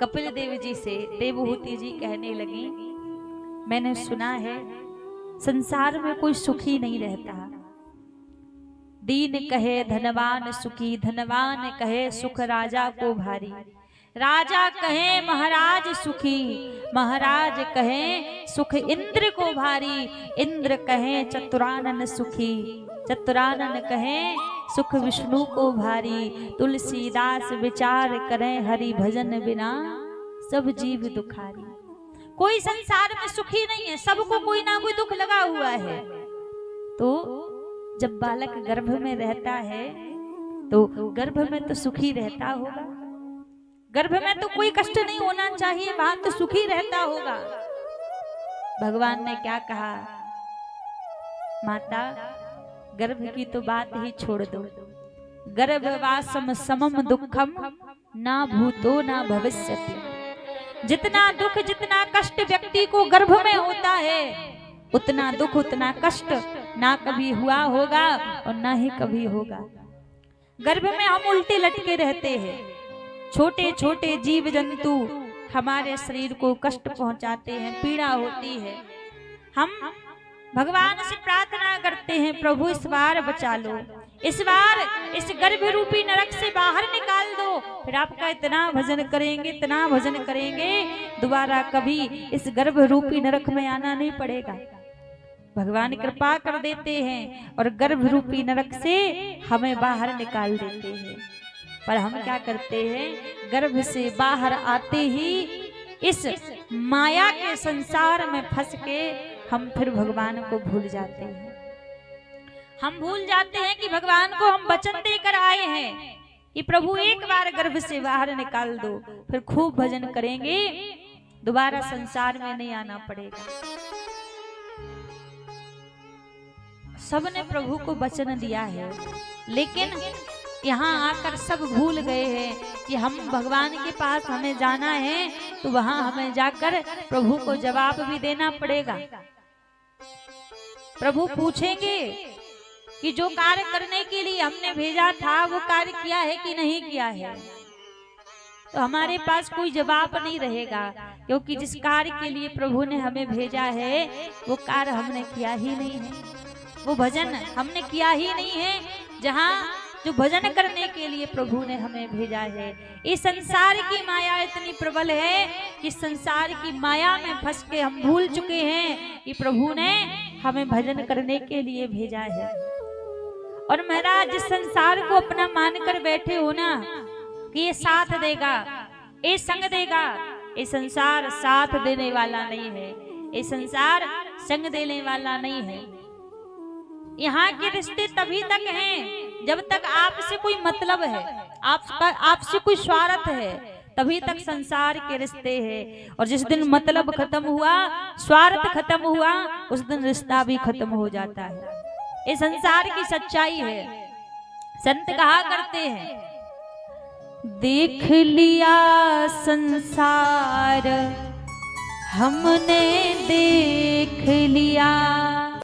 कपिल देव जी से देवहूति जी कहने लगी, मैंने सुना है संसार में कोई सुखी नहीं रहता। दीन कहे धनवान सुखी, धनवान कहे सुख राजा को भारी। राजा कहे महाराज सुखी, महाराज कहे सुख इंद्र को भारी। इंद्र कहे चतुरानन सुखी, चतुरानन कहे सुख विष्णु को भारी। तुलसीदास विचार करें हरि भजन बिना सब जीव दुखारी। कोई संसार में सुखी नहीं है, सबको कोई ना कोई दुख लगा हुआ है। तो जब बालक गर्भ में रहता है तो गर्भ में तो सुखी रहता होगा, गर्भ में तो कोई कष्ट नहीं होना चाहिए, वहां तो सुखी रहता होगा। भगवान ने क्या कहा, माता गर्भ की तो बात ही छोड़ दो। गर्भवासम समम दुखम ना भूतो ना भविष्यति। जितना दुख जितना कष्ट व्यक्ति को गर्भ में होता है, उतना दुख उतना कष्ट ना कभी हुआ होगा और ना ही कभी होगा। गर्भ में हम उल्टे लटके रहते हैं, छोटे छोटे जीव जंतु हमारे शरीर को कष्ट पहुंचाते हैं, पीड़ा होती है। हम भगवान से प्रार्थना करते हैं, प्रभु इस बार बचा लो, इस बार इस गर्भ रूपी नरक से बाहर निकाल दो। फिर आपका इतना भजन करेंगे, इतना भजन करेंगे, दोबारा कभी इस गर्भ रूपी नरक में आना नहीं पड़ेगा। भगवान कृपा कर देते हैं और गर्भ रूपी नरक से हमें बाहर निकाल देते हैं। पर हम क्या करते हैं, गर्भ से बाहर आते ही इस माया के संसार में फंस के हम फिर भगवान को भूल जाते हैं। हम भूल जाते हैं कि भगवान को हम वचन देकर आए हैं कि प्रभु एक बार गर्भ से बाहर निकाल दो, फिर खूब भजन करेंगे, दोबारा संसार में नहीं आना पड़ेगा। सबने प्रभु को वचन दिया है, लेकिन यहाँ आकर सब भूल गए हैं कि हम भगवान के पास हमें जाना है, तो वहां हमें जाकर प्रभु को जवाब भी देना पड़ेगा। प्रभु पूछेंगे कि जो कार्य करने के लिए हमने भेजा था वो कार्य किया है कि नहीं किया है। तो हमारे पास कोई जवाब नहीं रहेगा, क्योंकि जिस कार्य के लिए प्रभु ने हमें भेजा है वो कार्य हमने किया ही नहीं है, वो भजन हमने किया ही नहीं है जहाँ जो भजन करने के लिए प्रभु ने हमें भेजा है। इस संसार की माया इतनी प्रबल है कि संसार की माया में फंस के हम भूल चुके हैं कि प्रभु ने हमें भजन करने के लिए भेजा है। और महाराज जिस संसार को अपना मानकर बैठे हो ना कि ये साथ देगा, ये संग देगा, ये संसार साथ देने वाला नहीं है, ये संसार संग देने वाला नहीं है। यहाँ के रिश्ते तभी तक हैं जब तक आपसे कोई मतलब है, आपसे कोई स्वार्थ है, तभी तक संसार के रिश्ते हैं। और जिस दिन मतलब खत्म हुआ, स्वार्थ खत्म हुआ, उस दिन रिश्ता भी खत्म हो जाता है। ये संसार की सच्चाई है। संत कहा करते हैं, देख लिया संसार हमने देख लिया,